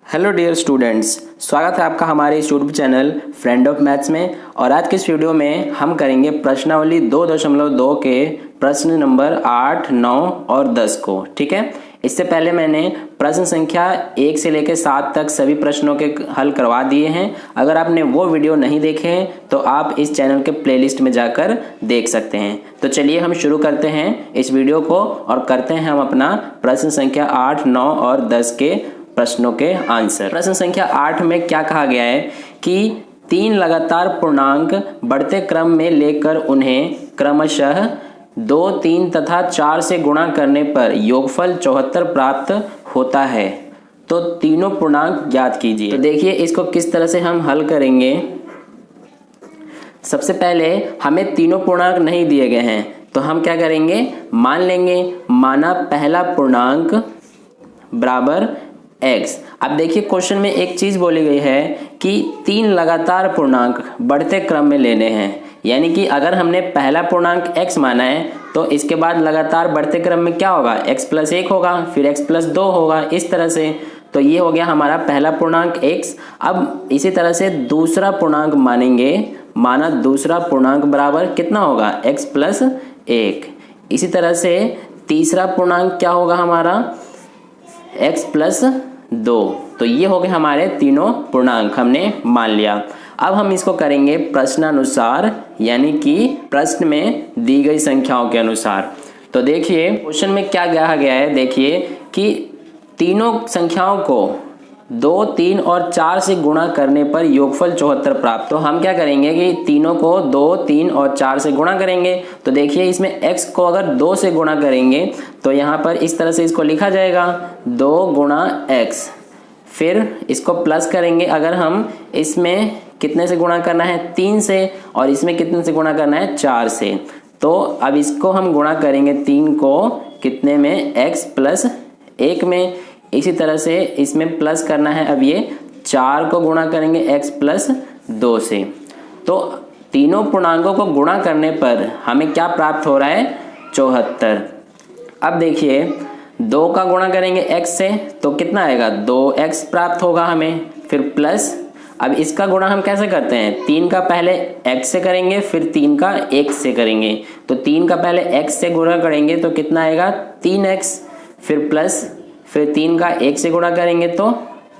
Hello dear students, स्वागत है आपका हमारे इस YouTube channel friend of maths में। और आज के इस वीडियो में हम करेंगे प्रश्नावली 2.2 के प्रश्न नंबर 8, 9 और 10 को। ठीक है, इससे पहले मैंने प्रश्न संख्या 1 से लेकर 7 तक सभी प्रश्नों के हल करवा दिए हैं। अगर आपने वो वीडियो नहीं देखे हैं तो आप इस चैनल के प्लेलिस्ट में जाकर देख सकते हैं। तो चलिए हम शुरू करते हैं इस वीडियो को और करते हैं हम अपना प्रश्न संख्या 8, 9 और 10 के प्रश्नों के आंसर। प्रश्न संख्या 8 में क्या कहा गया है कि 3 लगातार पूर्णांक बढ़ते क्रम में लेकर उन्हें क्रमशः 2, 3 तथा 4 से गुणा करने पर योगफल 74 प्राप्त होता है। तो तीनों पूर्णांक ज्ञात कीजिए। तो देखिए इसको किस तरह से हम हल करेंगे। सबसे पहले हमें तीनों पूर्णांक नहीं दिए गए हैं तो हम क्या करेंगे, मान लेंगे। माना पहला पूर्णांक बराबर x। अब देखिए क्वेश्चन में एक चीज बोली गई है कि 3 लगातार पूर्णांक बढ़ते क्रम में लेने हैं, यानी कि अगर हमने पहला पूर्णांक x माना है तो इसके बाद लगातार बढ़ते क्रम में क्या होगा, x + 1 होगा, फिर x + 2 होगा, इस तरह से। तो ये हो गया हमारा पहला पूर्णांक x। अब इसी तरह से दूसरा पूर्णांक मानेंगे। माना दूसरा पूर्णांक बराबर कितना होगा, x + 1। इसी तरह से तीसरा पूर्णांक क्या होगा हमारा, x + 2। तो ये हो गए हमारे तीनों पूर्णांक हमने मान लिया। अब हम इसको करेंगे प्रश्नानुसार, यानी कि प्रश्न में दी गई संख्याओं के अनुसार। तो देखिए क्वेश्चन में क्या कहा गया है, देखिए कि तीनों संख्याओं को 2, 3 और 4 से गुणा करने पर योगफल 74 प्राप्त। तो हम क्या करेंगे कि तीनों को 2, 3 और 4 से गुणा करेंगे। तो देखिए इसमें x को अगर 2 से गुणा करेंगे तो यहाँ पर इस तरह से इसको लिखा जाएगा 2 × x। फिर इसको प्लस करेंगे, अगर हम इसमें कितने से गुणा करना है, 3 से, और इसमें कितने से गुणा करना है, 4 से। तो अब इसको हम गुणा करेंगे 3 को कितने में, x + 1 में। इसी तरह से इसमें प्लस करना है, अब ये 4 को गुणा करेंगे x + 2 से। तो तीनों पूर्णांकों को गुणा करने पर हमें क्या प्राप्त हो रहा है, 74। अब देखिए 2 का गुणा करेंगे x से तो कितना आएगा, 2x प्राप्त होगा हमें, फिर प्लस। अब इसका गुणा हम कैसे करते हैं, 3 का पहले x से करेंगे, फिर 3 का 1 से करेंगे। तो 3 का पहले x से गुणा करेंगे तो कितना आएगा, 3x, फिर प्लस, फिर 3 का 1 से गुणा करेंगे तो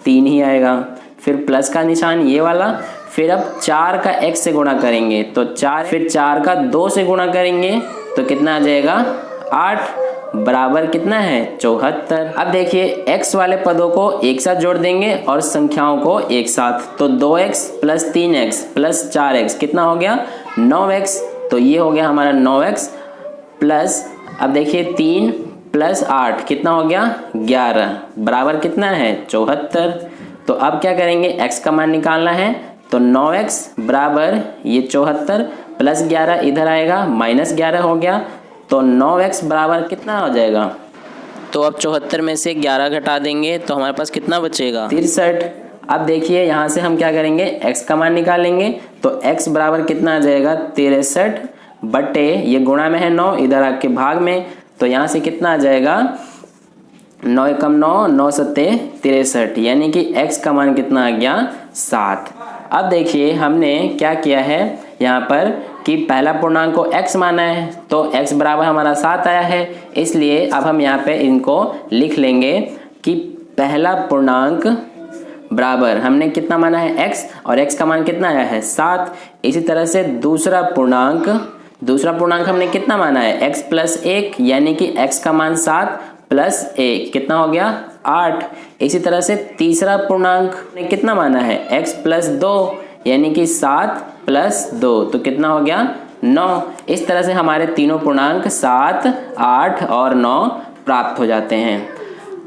3 ही आएगा, फिर प्लस का निशान ये वाला। फिर अब 4 का x से गुणा करेंगे तो 4, फिर 4 का 2 से गुणा करेंगे तो कितना आ जाएगा, 8 बराबर कितना है, 74। अब देखिए x वाले पदों को एक साथ जोड़ देंगे और संख्याओं को एक साथ। तो 2x + 3x + 4x कितना हो गया, 9x। तो ये हो गया हमारा 9x प्लस, अब देखिए 3 + 8 कितना हो गया, 11 बराबर कितना है, 74। तो अब क्या करेंगे, x का मान निकालना है। तो 9x बराबर ये 74 + 11 इधर आएगा, -11 हो गया। तो 9x बराबर कितना हो जाएगा, तो अब 74 में से 11 घटा देंगे तो हमारे पास कितना बचेगा, 63। अब देखिए यहाँ से हम क्या करेंगे, x का मान निकालेंगे। तो x बराबर कितना आ जाएगा, 63 बटे ये गुणा में है 9, इधर आके भाग में। तो यहाँ से कितना आ जाएगा, 9 × 9 9 × 7 63, यानी कि x का मान कितना आ गया, 7। अब देखिए हमने क्या किया है यहाँ पर कि पहला पूर्णांक को x माना है तो x बराबर हमारा 7 आया है। इसलिए अब हम यहाँ पे इनको लिख लेंगे कि पहला पूर्णांक बराबर हमने कितना माना है, x, और x का मान कितना आया है, 7। इसी तरह से दूसरा पूर्णांक हमने कितना माना है, x + 1, यानी कि x का मान 7 + 1 कितना हो गया, 8। इसी तरह से तीसरा पूर्णांक ने कितना माना है, x + 2, यानी कि 7 + 2 तो कितना हो गया, 9। इस तरह से हमारे तीनों पूर्णांक 7, 8 और 9 प्राप्त हो जाते हैं।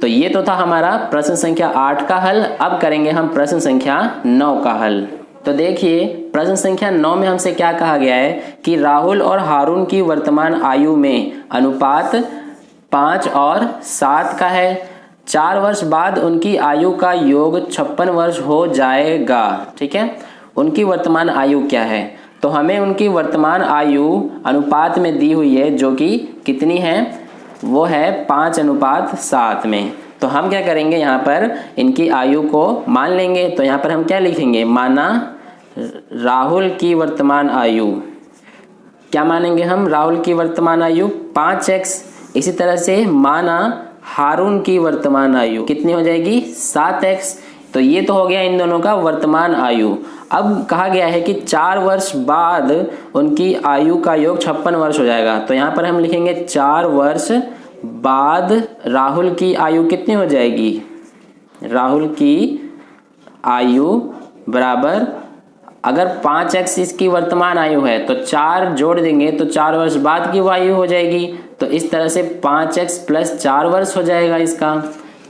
तो ये तो था हमारा प्रश्न संख्या 8 का हल। अब करेंगे हम प्रश्न संख्या 9 का हल। तो देखिए प्रश्न संख्या 9 में हमसे क्या कहा गया है कि राहुल और हारून की वर्तमान आयु में अनुपात 5 और 7 का है। 4 वर्ष बाद उनकी आयु का योग 56 वर्ष हो जाएगा। ठीक है, उनकी वर्तमान आयु क्या है, तो हमें उनकी वर्तमान आयु अनुपात में दी हुई है, जो कि कितनी है, वो है 5:7 में। तो हम क्या करेंगे, यहाँ पर इनकी आयु को मान लेंगे। तो यहाँ पर हम क्या लिखेंगे, माना राहुल की वर्तमान आयु, क्या मानेंगे हम, राहुल की वर्तमान आयु 5x। इसी तरह से माना हारून की वर्तमान आयु कितनी हो जाएगी, 7x। तो ये तो हो गया इन दोनों का वर्तमान आयु। अब कहा गया है कि 4 वर्ष बाद उनकी आयु का योग 56 वर्ष हो जाएगा। तो यहाँ पर हम लिखेंगे 4 वर्ष बाद राहुल की आयु कितनी हो जाएगी, राहुल की आयु बराबर, अगर 5x इसकी वर्तमान आयु है तो 4 जोड़ देंगे तो 4 वर्ष बाद की वो आयु हो जाएगी। तो इस तरह से 5x + 4 वर्ष हो जाएगा इसका,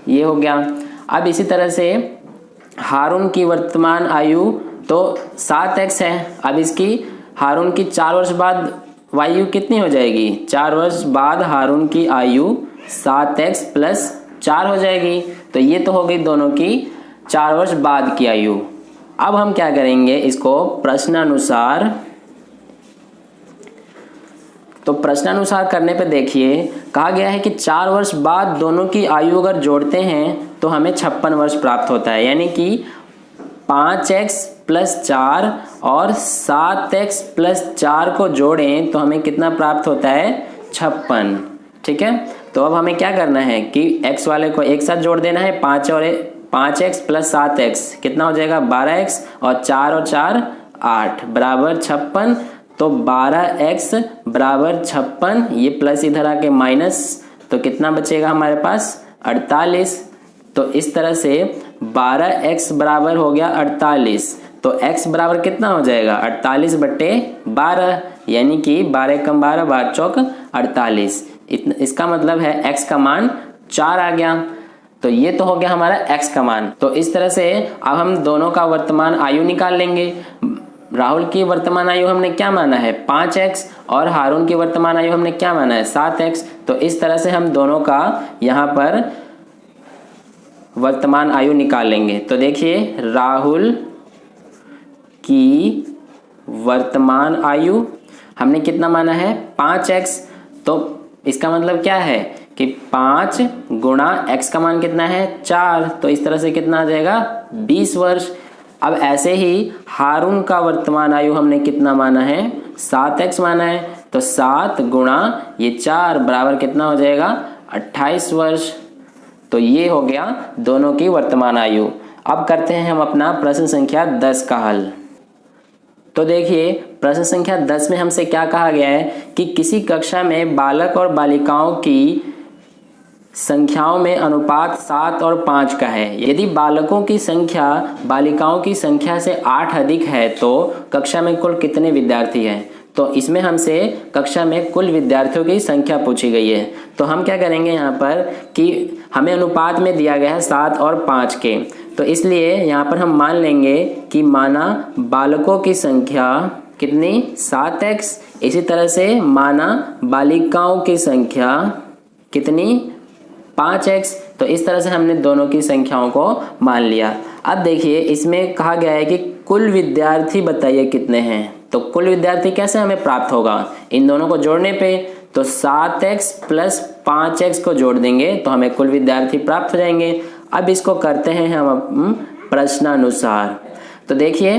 ये हो गया। अब इसी तरह से हारून की वर्तमान आयु तो 7x है। अब इसकी हारून की 4 वर्ष बाद आयु कितनी हो जाएगी, 4 वर्ष बाद हारून की आयु 7x + 4 हो जाएगी। तो ये तो हो गई दोनों की 4 वर्ष बाद की आयु। अब हम क्या करेंगे, इसको प्रश्नानुसार, तो प्रश्नानुसार करने पे देखिए कहा गया है कि 4 वर्ष बाद दोनों की आयु अगर जोड़ते हैं तो हमें 56 वर्ष प्राप्त होता है। यानी कि 5x + 4 और 7x + 4 को जोड़ें तो हमें कितना प्राप्त होता है, 56। ठीक है, तो अब हमें क्या करना है कि x वाले को एक साथ जोड़ देना है, 5x + 7x कितना हो जाएगा, 12x, और 4 और 4 8 बराबर 56। तो 12x बराबर 56, ये प्लस इधर आके माइनस, तो कितना बचेगा हमारे पास, 48। तो इस तरह से 12x बराबर हो गया 48। तो x बराबर कितना हो जाएगा, 48/12, यानी कि 12 × 12 12 चौक 48। इसका मतलब है x का मान 4 आ गया। तो ये तो हो गया हमारा x का मान। तो इस तरह से अब हम दोनों का वर्तमान आयु निकाल लेंगे। राहुल की वर्तमान आयु हमने क्या माना है, 5x, और हारून की वर्तमान आयु हमने क्या माना है, 7x। तो इस तरह से हम दोनों का यहाँ पर वर्तमान आयु निकाल लेंगे। तो देखिए राहुल की वर्तमान आयु हमने कितना माना है, 5x। तो इसका मतलब क्या है कि 5 × x का मान कितना है, 4। तो इस तरह से कितना आ जाएगा, 20 वर्ष। अब ऐसे ही हारून का वर्तमान आयु हमने कितना माना है, 7x माना है। तो 7 × ये 4 बराबर कितना हो जाएगा, 28 वर्ष। तो ये हो गया दोनों की वर्तमान आयु। अब करते हैं हम अपना प्रश्न संख्या 10 का हल। तो देखिए प्रश्न संख्या 10 में हमसे क्या कहा गया है कि किसी कक्षा में बालक और बालिकाओं की संख्याओं में अनुपात 7 और 5 का है। यदि बालकों की संख्या बालिकाओं की संख्या से 8 अधिक है तो कक्षा में कुल कितने विद्यार्थी हैं। तो इसमें हमसे कक्षा में कुल विद्यार्थियों की संख्या पूछी गई है। तो हम क्या करेंगे यहाँ पर कि हमें अनुपात में दिया गया है 7 और 5 के, तो इसलिए यहाँ पर हम मान लेंगे कि माना बालकों की संख्या कितनी, 7x। इसी तरह से माना बालिकाओं की संख्या कितनी, 5x। तो इस तरह से हमने दोनों की संख्याओं को मान लिया। अब देखिए इसमें कहा गया है कि कुल विद्यार्थी बताइए कितने हैं। तो कुल विद्यार्थी कैसे हमें प्राप्त होगा, इन दोनों को जोड़ने पे। तो 7x + 5x को जोड़ देंगे तो हमें कुल विद्यार्थी प्राप्त हो जाएंगे। अब इसको करते हैं हम प्रश्नानुसार। तो देखिए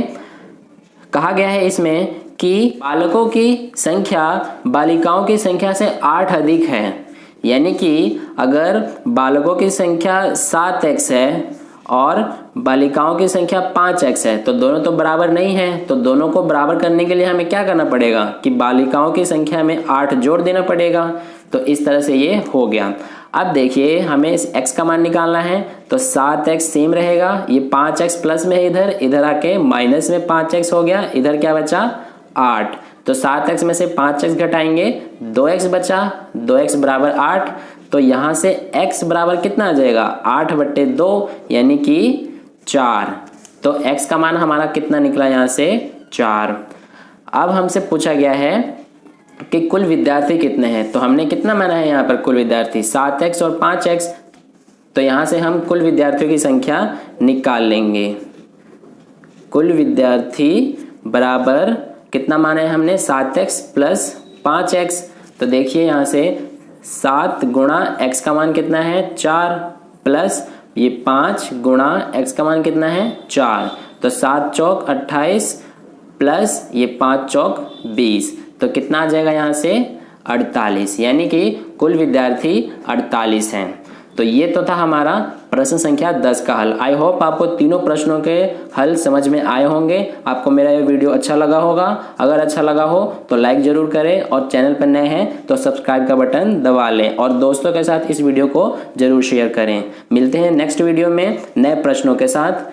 कहा गया है इसमें कि बालकों की संख्या बालिकाओं की संख्या से 8 अधिक है। यानी कि अगर बालकों की संख्या 7x है और बालिकाओं की संख्या 5x है तो दोनों तो बराबर नहीं है। तो दोनों को बराबर करने के लिए हमें क्या करना पड़ेगा कि बालिकाओं की संख्या में 8 जोड़ देना पड़ेगा। तो इस तरह से ये हो गया। अब देखिए हमें इस x का मान निकालना है। तो 7x सेम रहेगा, ये 5x प्लस में है, इधर आके माइनस में 5x हो गया, इधर क्या बचा 8। तो 7x में से 5x घटाएंगे 2x बचा, 2x बराबर 8। तो यहाँ से x बराबर कितना आ जाएगा 8/2 यानी कि 4। तो x का मान हमारा कितना निकला यहाँ से 4। अब हमसे पूछा गया है कि कुल विद्यार्थी कितने हैं। तो हमने कितना माना है यहाँ पर कुल विद्यार्थी 7x और 5x। तो यहाँ से हम कुल विद्यार्थियों की संख्या निकाल लेंगे। कुल विद्यार्थी बराबर कितना माना है हमने 7x + 5x। तो देखिए यहाँ से 7 × x का मान कितना है 4, प्लस ये 5 गुणा x का मान कितना है 4, तो 7 चौक 28 प्लस ये 5 चौक 20, तो कितना आ जाएगा यहाँ से 48, यानी कि कुल विद्यार्थी 48 हैं। तो ये तो था हमारा प्रश्न संख्या 10 का हल। आई होप आपको तीनों प्रश्नों के हल समझ में आए होंगे। आपको मेरा ये वीडियो अच्छा लगा होगा। अगर अच्छा लगा हो तो लाइक जरूर करें और चैनल पर नए हैं तो सब्सक्राइब का बटन दबा लें और दोस्तों के साथ इस वीडियो को जरूर शेयर करें। मिलते हैं नेक्स्ट वीडियो में नए प्रश्नों के साथ।